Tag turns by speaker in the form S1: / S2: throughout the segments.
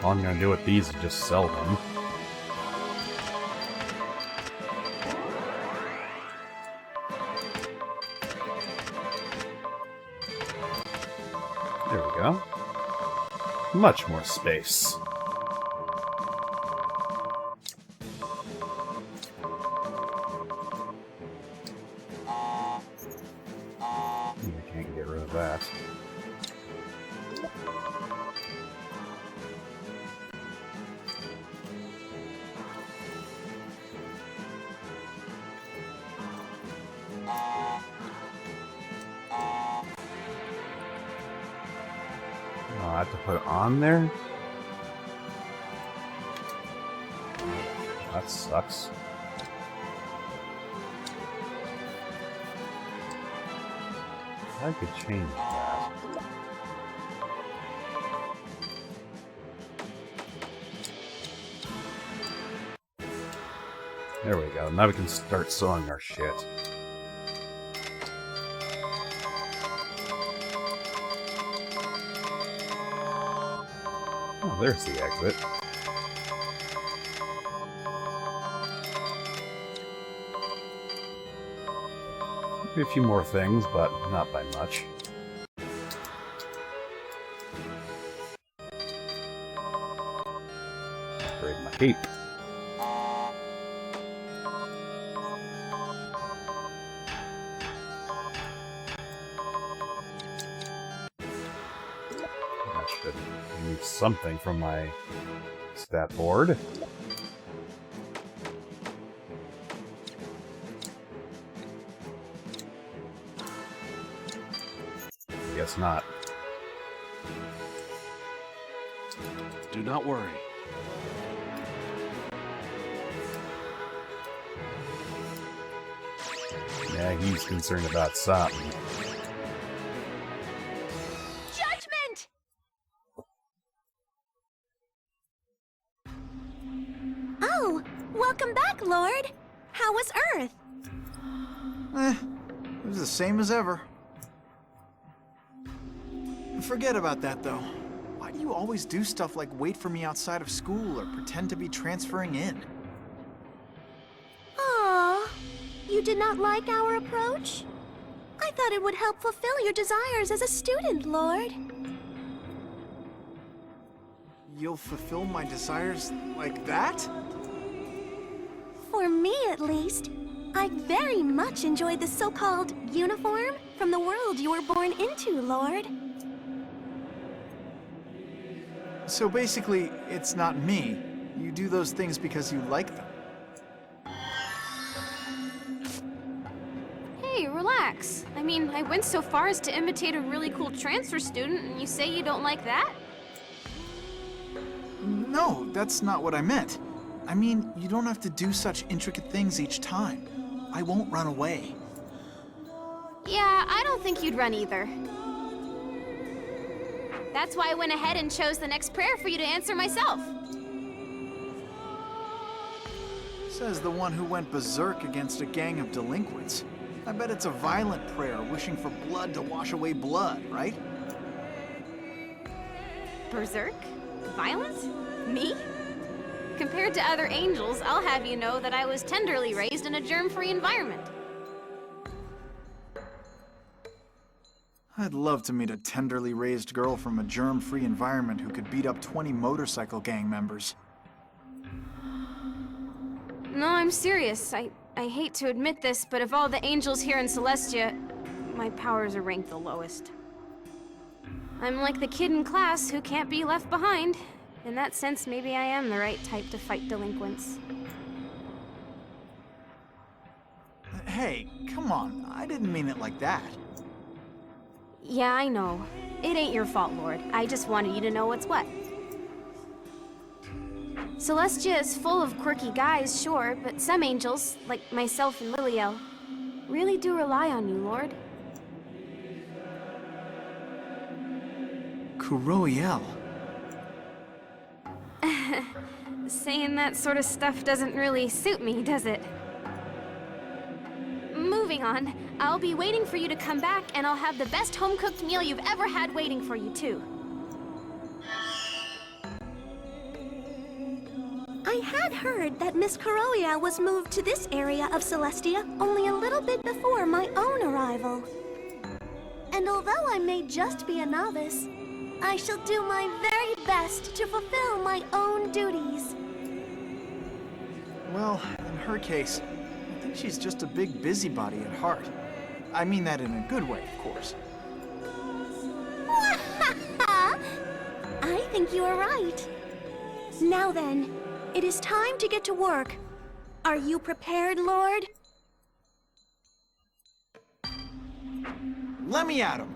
S1: All I'm gonna do with these is just sell them. There we go. Much more space. I can't get rid of that. I have to put it on there? That sucks. I could change that. There we go. Now we can start sewing our shit. Oh, there's the exit. Maybe a few more things, but not by much. Upgrade my cape. That should remove something from my stat board. Guess not.
S2: Do not worry.
S1: Yeah, he's concerned about something.
S3: Judgment! Oh, welcome back, Lord. How was Earth?
S4: It was the same as ever. Forget about that, though. Why do you always do stuff like wait for me outside of school or pretend to be transferring in?
S3: Aw, you did not like our approach? I thought it would help fulfill your desires as a student, Lord.
S4: You'll fulfill my desires like that?
S3: For me, at least. I very much enjoyed the so-called uniform from the world you were born into, Lord.
S4: So basically, it's not me. You do those things because you like them.
S5: Hey, relax. I mean, I went so far as to imitate a really cool transfer student, and you say you don't like that?
S4: No, that's not what I meant. I mean, you don't have to do such intricate things each time. I won't run away.
S5: Yeah, I don't think you'd run either. That's why I went ahead and chose the next prayer for you to answer myself.
S4: Says the one who went berserk against a gang of delinquents. I bet it's a violent prayer wishing for blood to wash away blood, right?
S5: Berserk? Violent? Me? Compared to other angels, I'll have you know that I was tenderly raised in a germ-free environment.
S4: I'd love to meet a tenderly raised girl from a germ-free environment who could beat up 20 motorcycle gang members.
S5: No, I'm serious. I hate to admit this, but of all the angels here in Celestia, my powers are ranked the lowest. I'm like the kid in class who can't be left behind. In that sense, maybe I am the right type to fight delinquents.
S4: Hey, come on. I didn't mean it like that.
S5: Yeah, I know. It ain't your fault, Lord. I just wanted you to know what's what. Celestia is full of quirky guys, sure, but some angels, like myself and Liliel, really do rely on you, Lord.
S4: Kuroiel.
S5: Saying that sort of stuff doesn't really suit me, does it? Moving on, I'll be waiting for you to come back, and I'll have the best home-cooked meal you've ever had waiting for you, too.
S3: I had heard that Miss Kuroya was moved to this area of Celestia only a little bit before my own arrival. And although I may just be a novice, I shall do my very best to fulfill my own duties.
S4: Well, in her case, I think she's just a big busybody at heart. I mean that in a good way, of course.
S3: I think you are right. Now then, it is time to get to work. Are you prepared, Lord?
S4: Let me at him!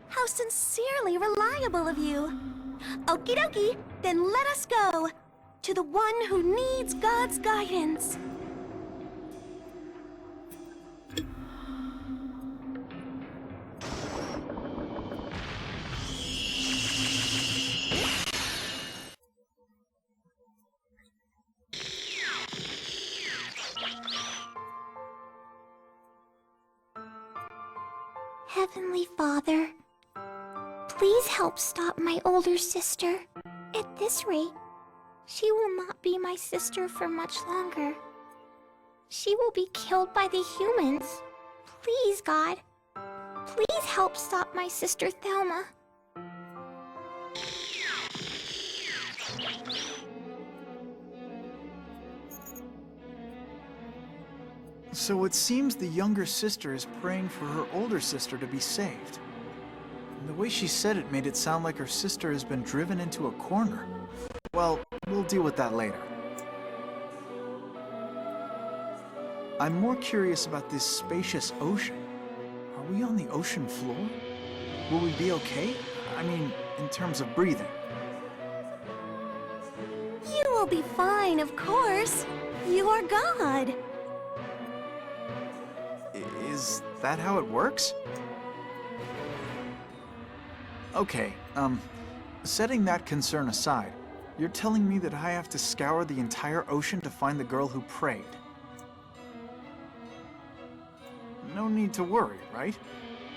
S3: How sincerely reliable of you. Okie dokie, then let us go. To the one who needs God's guidance.
S6: Heavenly Father, please help stop my older sister. At this rate, she will not be my sister for much longer. She will be killed by the humans. Please, God. Please help stop my sister Thelma.
S4: So it seems the younger sister is praying for her older sister to be saved. And the way she said it made it sound like her sister has been driven into a corner. Well, we'll deal with that later. I'm more curious about this spacious ocean. Are we on the ocean floor? Will we be okay? I mean, in terms of breathing.
S3: You will be fine, of course. You are God.
S4: Is that how it works? Okay, setting that concern aside, you're telling me that I have to scour the entire ocean to find the girl who prayed. No need to worry, right?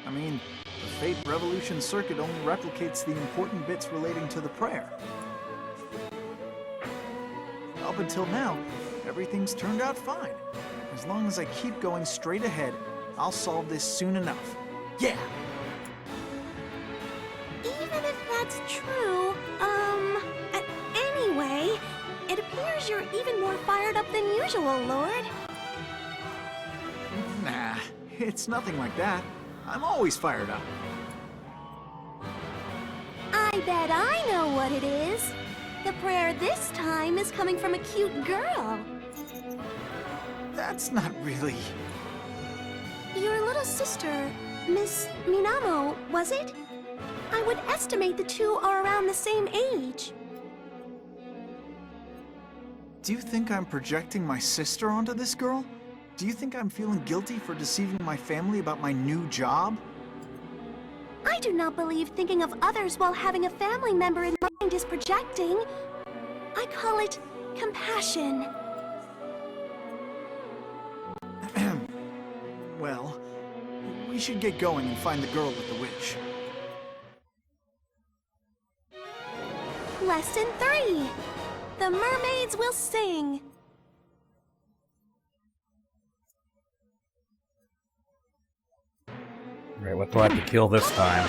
S4: I mean, the Fate Revolution circuit only replicates the important bits relating to the prayer. Up until now, everything's turned out fine. As long as I keep going straight ahead, I'll solve this soon enough. Yeah!
S3: Even if that's true, anyway, it appears you're even more fired up than usual, Lord.
S4: Nah, it's nothing like that. I'm always fired up.
S3: I bet I know what it is. The prayer this time is coming from a cute girl.
S4: That's not really...
S3: Your little sister, Miss Minamo, was it? I would estimate the two are around the same age.
S4: Do you think I'm projecting my sister onto this girl? Do you think I'm feeling guilty for deceiving my family about my new job?
S3: I do not believe thinking of others while having a family member in mind is projecting. I call it compassion.
S4: Well, we should get going and find the girl with the wish.
S3: Lesson 3. The mermaids will sing.
S1: Right, what do I have to kill this time?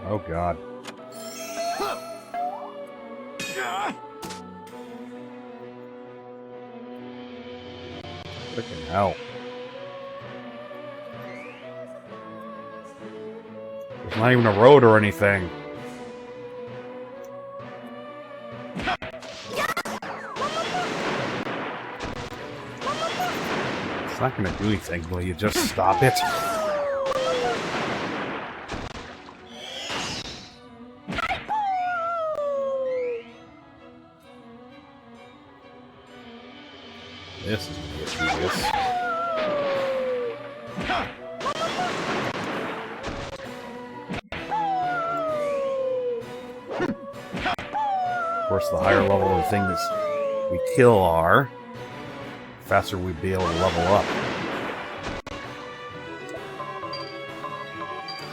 S1: Oh god. Freaking hell. There's not even a road or anything. It's not gonna do anything, will you just stop it? This is gonna get tedious. Of course, the higher level of the thing is we kill R, the faster we'd be able to level up.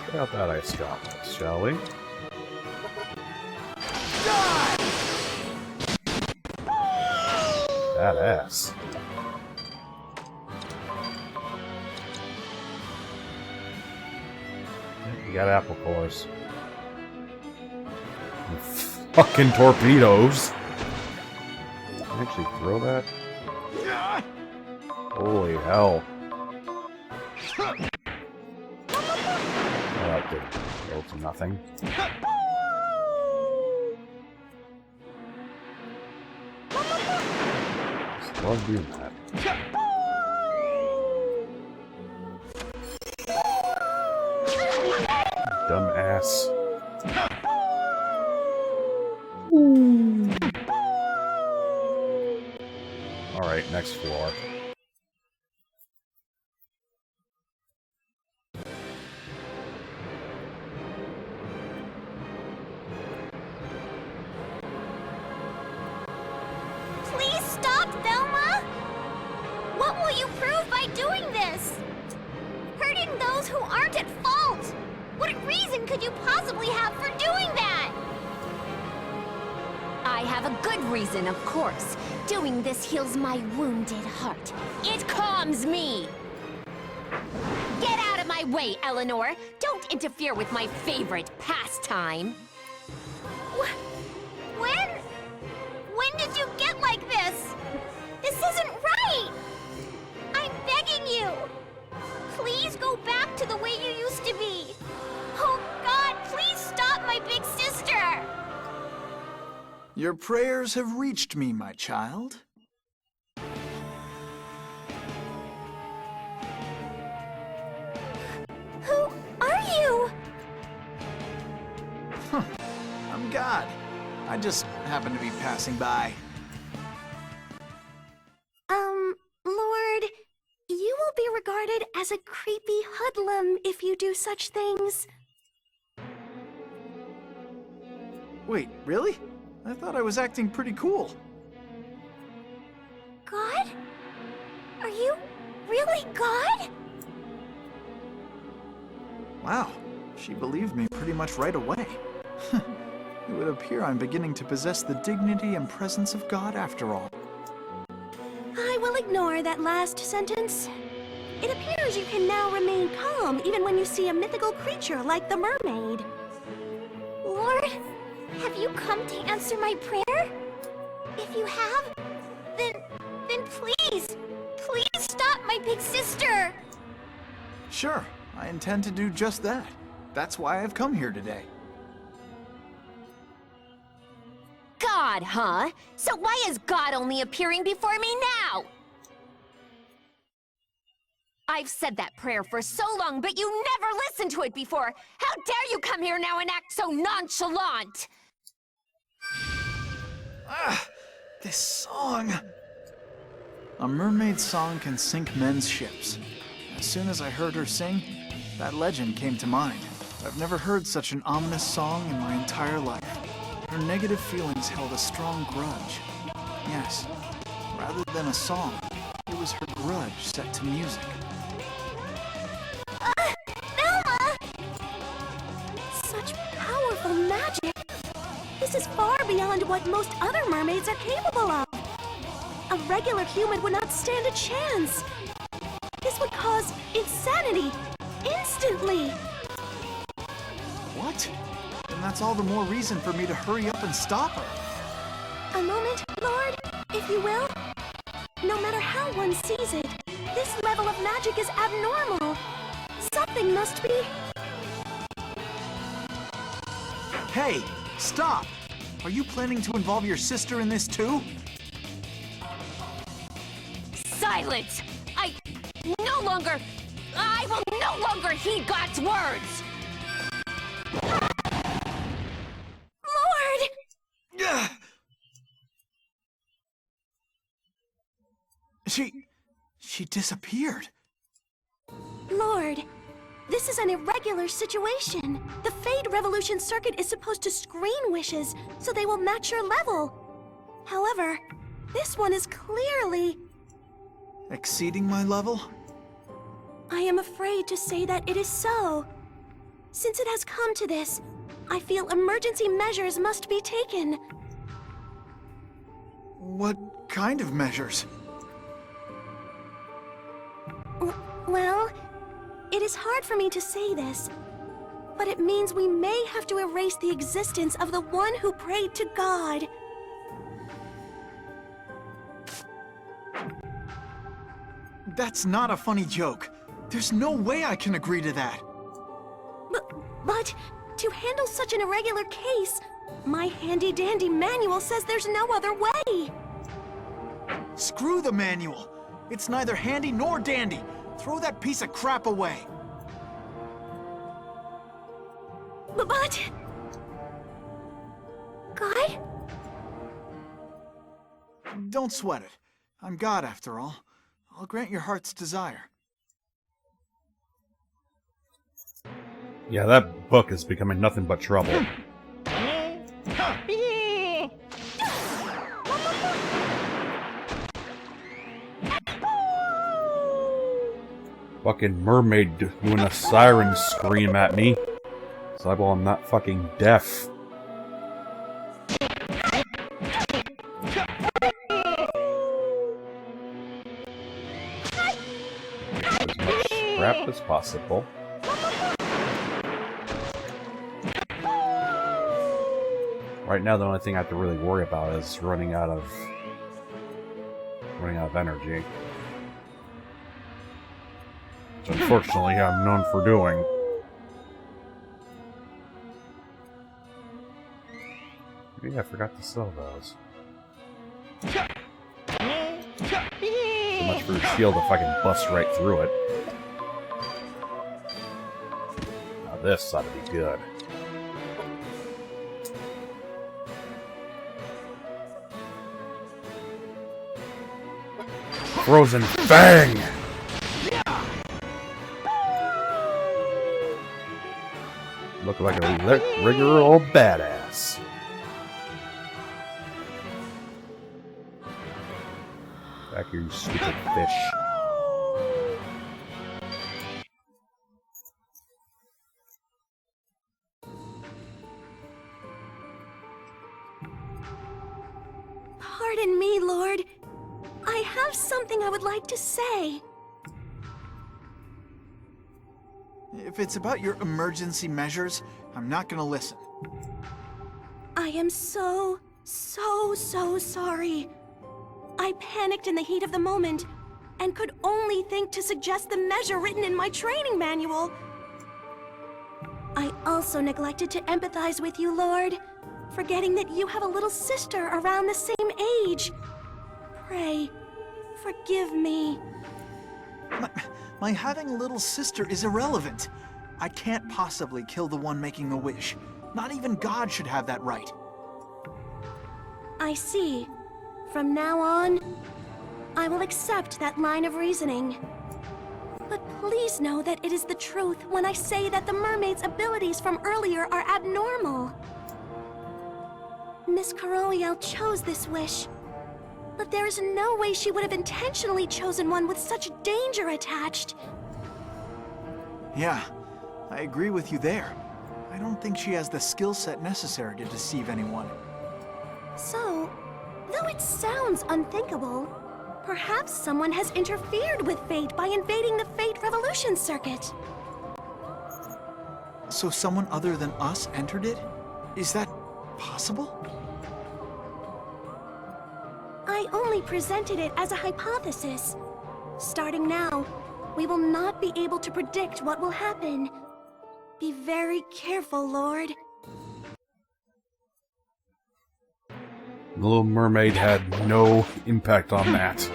S1: Check out that ice goblet, shall we? Badass. You got apple cores. Fucking torpedoes! Can I actually throw that? Holy hell. Oh, that did go to nothing. Just love doing that. Dumbass. Alright, next floor.
S3: Please stop, Velma! What will you prove by doing this? Hurting those who aren't at fault! What reason could you possibly have for doing that?
S7: I have a good reason, of course. Doing this heals my wounded heart. It calms me! Get out of my way, Eleanor! Don't interfere with my favorite pastime!
S3: When did you get like this? This isn't right! I'm begging you! Please go back to the way you used to be! Oh God, please stop my big sister!
S4: Your prayers have reached me, my child.
S3: Who are you?
S4: I'm God. I just happen to be passing by.
S3: Lord, you will be regarded as a creepy hoodlum if you do such things.
S4: Wait, really? I thought I was acting pretty cool.
S3: God? Are you really God?
S4: Wow, she believed me pretty much right away. It would appear I'm beginning to possess the dignity and presence of God after all.
S3: I will ignore that last sentence. It appears you can now remain calm even when you see a mythical creature like the mermaid.
S6: Lord, have you come to answer my prayer? If you have, then please stop my big sister!
S4: Sure, I intend to do just that. That's why I've come here today.
S7: God, huh? So why is God only appearing before me now? I've said that prayer for so long, but you never listened to it before! How dare you come here now and act so nonchalant!
S4: This song... A mermaid's song can sink men's ships. As soon as I heard her sing, that legend came to mind. I've never heard such an ominous song in my entire life. Her negative feelings held a strong grudge. Yes, rather than a song, it was her grudge set to music.
S3: Velma! Such powerful magic! This is far beyond what most other mermaids are capable of. A regular human would not stand a chance. This would cause insanity, instantly.
S4: What? Then that's all the more reason for me to hurry up and stop her.
S3: A moment, Lord, if you will. No matter how one sees it, this level of magic is abnormal. Something must be...
S4: Hey, stop! Are you planning to involve your sister in this too?
S7: Silence! I will no longer heed God's words!
S3: Lord!
S4: Yeah. She disappeared.
S3: Lord, this is an irregular situation. The Fade Revolution circuit is supposed to screen wishes so they will match your level. However, This one is clearly...
S4: Exceeding my level?
S3: I am afraid to say that it is so. Since it has come to this, I feel emergency measures must be taken.
S4: What kind of measures?
S3: Well, it is hard for me to say this, but it means we may have to erase the existence of the one who prayed to God.
S4: That's not a funny joke. There's no way I can agree to that.
S3: But to handle such an irregular case, my handy-dandy manual says there's no other way.
S4: Screw the manual. It's neither handy nor dandy. Throw that piece of crap away.
S3: But... God?
S4: Don't sweat it. I'm God after all. I'll grant your heart's desire.
S1: Yeah, that book is becoming nothing but trouble. Fucking mermaid doing a siren scream at me. Cybo, I'm not fucking deaf. As much scrap as possible. Right now, the only thing I have to really worry about is running out of energy. Which, unfortunately, I'm known for doing. Maybe I forgot to sell those. So much for a shield if I can bust right through it. Now this ought to be good. Frozen Fang! Look like a regular old badass. Back here, you stupid fish.
S3: Pardon me, Lord. I have something I would like to say.
S4: If it's about your emergency measures, I'm not gonna listen.
S3: I am so sorry. I panicked in the heat of the moment, and could only think to suggest the measure written in my training manual. I also neglected to empathize with you, Lord, forgetting that you have a little sister around the same age. Pray, forgive me.
S4: My having a little sister is irrelevant. I can't possibly kill the one making the wish. Not even God should have that right.
S3: I see. From now on, I will accept that line of reasoning. But please know that it is the truth when I say that the mermaid's abilities from earlier are abnormal. Miss Kuroiel chose this wish, but there is no way she would have intentionally chosen one with such danger attached.
S4: Yeah, I agree with you there. I don't think she has the skill set necessary to deceive anyone.
S3: So, though it sounds unthinkable, perhaps someone has interfered with fate by invading the Fate Revolution circuit.
S4: So someone other than us entered it? Is that possible?
S3: I only presented it as a hypothesis. Starting now, we will not be able to predict what will happen. Be very careful, Lord.
S1: The Little Mermaid had no impact on that.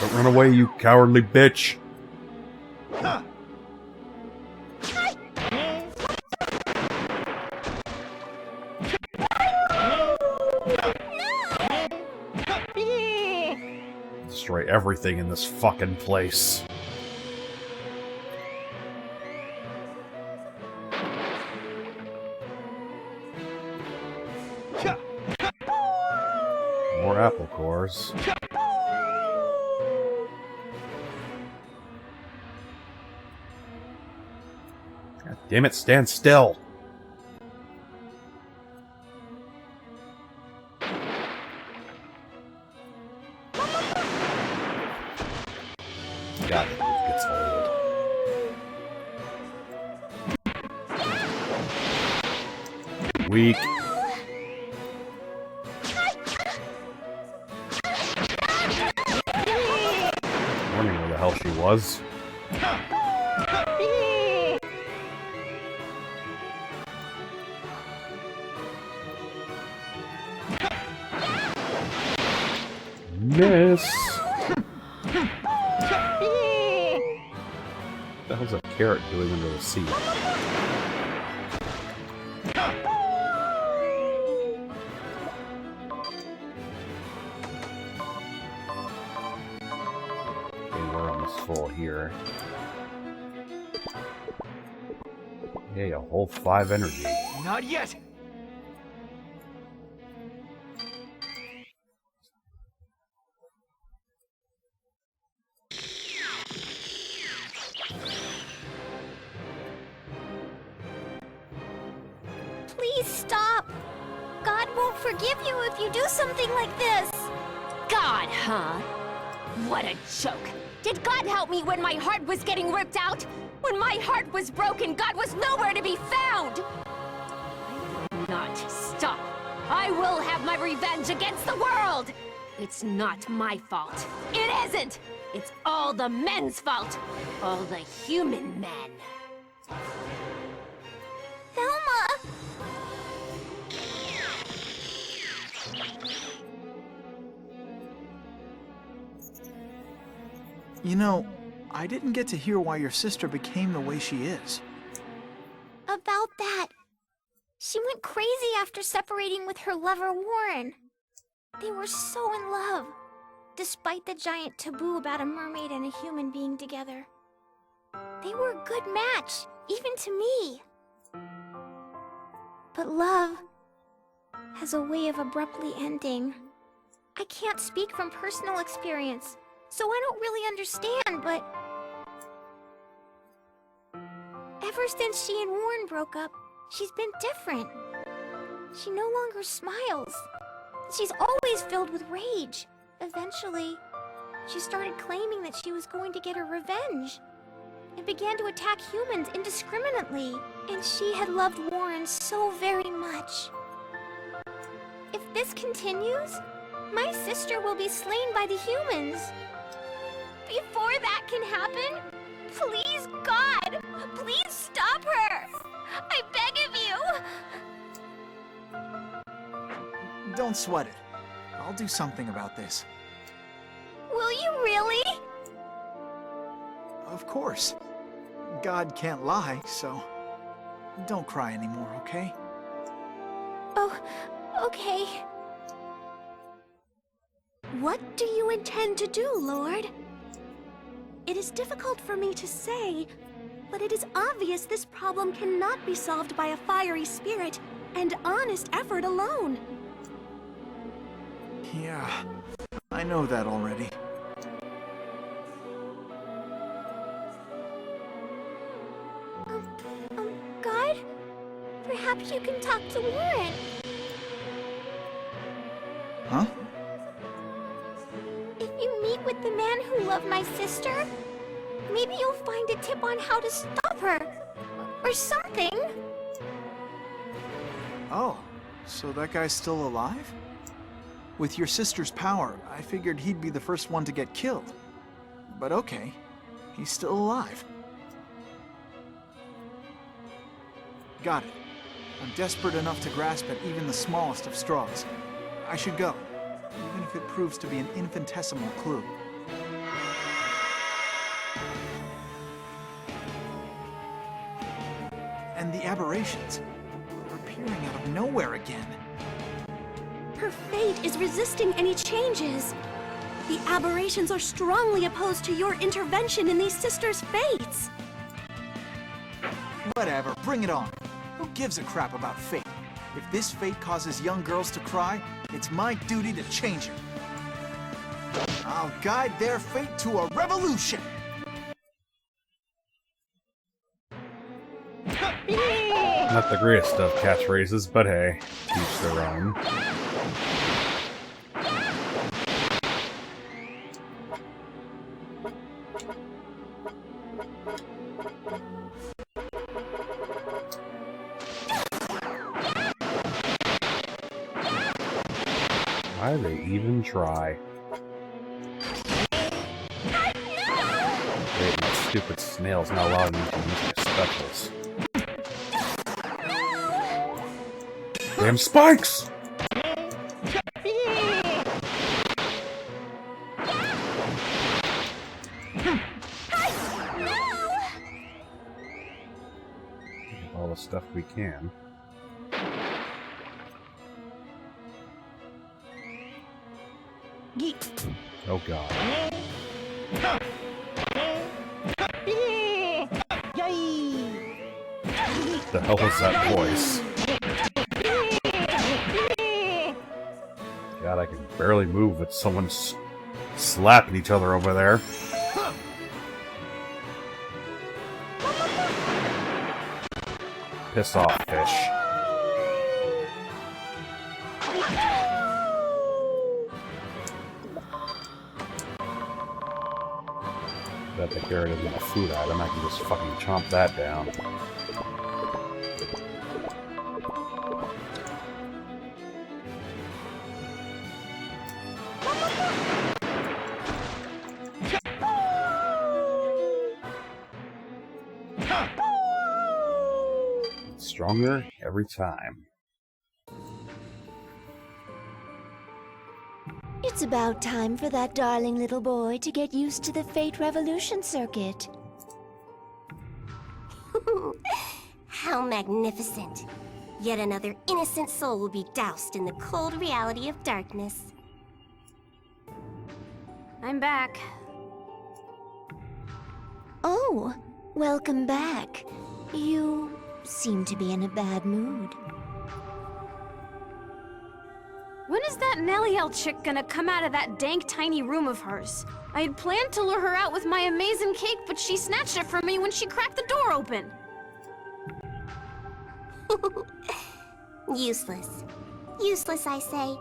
S1: Don't run away, you cowardly bitch! Destroy everything in this fucking place. apple cores. God damn it, stand still! God, it gets old. Weak. Wondering where the hell she was. Miss. What the hell's a carrot doing under the sea? Full here. Yay, a whole 5 energy.
S4: Not yet!
S6: Please stop! God won't forgive you if you do something like this!
S7: God, huh? What a joke. Did God help me when my heart was getting ripped out? When my heart was broken, God was nowhere to be found! I will not stop. I will have my revenge against the world! It's not my fault. It isn't! It's all the men's fault! All the human men.
S6: Thelma!
S4: You know, I didn't get to hear why your sister became the way she is.
S6: About that. She went crazy after separating with her lover, Warren. They were so in love, despite the giant taboo about a mermaid and a human being together. They were a good match, even to me. But love has a way of abruptly ending. I can't speak from personal experience, so I don't really understand, but ever since she and Warren broke up, she's been different. She no longer smiles. She's always filled with rage. Eventually, she started claiming that she was going to get her revenge and began to attack humans indiscriminately. And she had loved Warren so very much. If this continues, my sister will be slain by the humans. Before that can happen, please, God, please stop her! I beg of you!
S4: Don't sweat it. I'll do something about this.
S6: Will you really?
S4: Of course. God can't lie, so don't cry anymore, okay?
S6: Oh, okay.
S3: What do you intend to do, Lord? It is difficult for me to say, but it is obvious this problem cannot be solved by a fiery spirit and honest effort alone.
S4: Yeah, I know that already.
S6: God? Perhaps you can talk to Warren.
S4: Huh?
S6: If you meet with the man who loved my sister, maybe you'll find a tip on how to stop her. Or something.
S4: Oh, so that guy's still alive? With your sister's power, I figured he'd be the first one to get killed. But okay, he's still alive. Got it. I'm desperate enough to grasp at even the smallest of straws. I should go, even if it proves to be an infinitesimal clue. And the aberrations. They're appearing out of nowhere again.
S3: Her fate is resisting any changes. The aberrations are strongly opposed to your intervention in these sisters' fates.
S4: Whatever, bring it on. Who gives a crap about fate? If this fate causes young girls to cry, it's it's my duty to change it. I'll guide their fate to a revolution!
S1: Not the greatest of catchphrases, but hey, each their own. Why do they even try? Wait, my stupid snail's not allowing me to use my specials. Damn spikes! All the stuff we can. Oh god. The hell was that voice? God, I can barely move with someone slapping each other over there. Piss off, fish. That the carrot isn't a food item, I can just fucking chomp that down. Stronger every time.
S6: It's about time for that darling little boy to get used to the Fate Revolution circuit.
S3: How magnificent. Yet another innocent soul will be doused in the cold reality of darkness.
S5: I'm back.
S6: Oh, welcome back. You seem to be in a bad mood.
S5: When is that Nelliel chick gonna come out of that dank tiny room of hers? I had planned to lure her out with my amazing cake, but she snatched it from me when she cracked the door open.
S3: Useless. Useless, I say.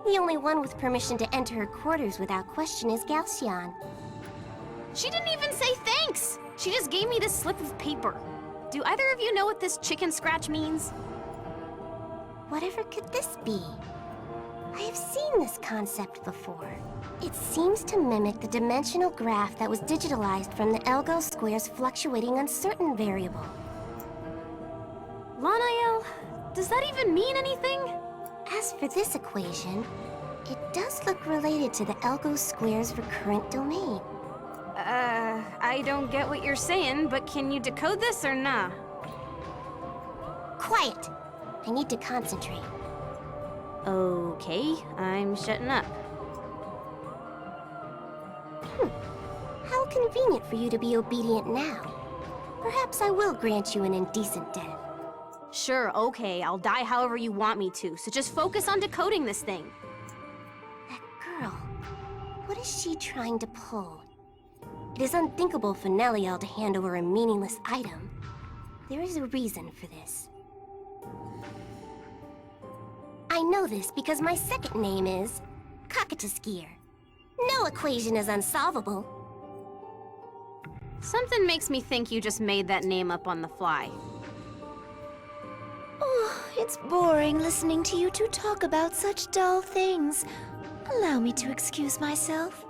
S3: The only one with permission to enter her quarters without question is Galcian.
S5: She didn't even say thanks! She just gave me this slip of paper. Do either of you know what this chicken scratch means?
S3: Whatever could this be? I have seen this concept before. It seems to mimic the dimensional graph that was digitalized from the Elgo square's fluctuating uncertain variable.
S5: Lanael, does that even mean anything?
S3: As for this equation, it does look related to the Elgo square's recurrent domain.
S5: I don't get what you're saying, but can you decode this or nah?
S3: Quiet! I need to concentrate.
S5: Okay, I'm shutting up.
S3: How convenient for you to be obedient now. Perhaps I will grant you an indecent death.
S5: Sure, okay, I'll die however you want me to, so just focus on decoding this thing.
S3: That girl, what is she trying to pull? It is unthinkable for Nelliel to hand over a meaningless item. There is a reason for this. I know this because my second name is Cockatoskier. No equation is unsolvable.
S5: Something makes me think you just made that name up on the fly.
S6: Oh, it's boring listening to you two talk about such dull things. Allow me to excuse myself.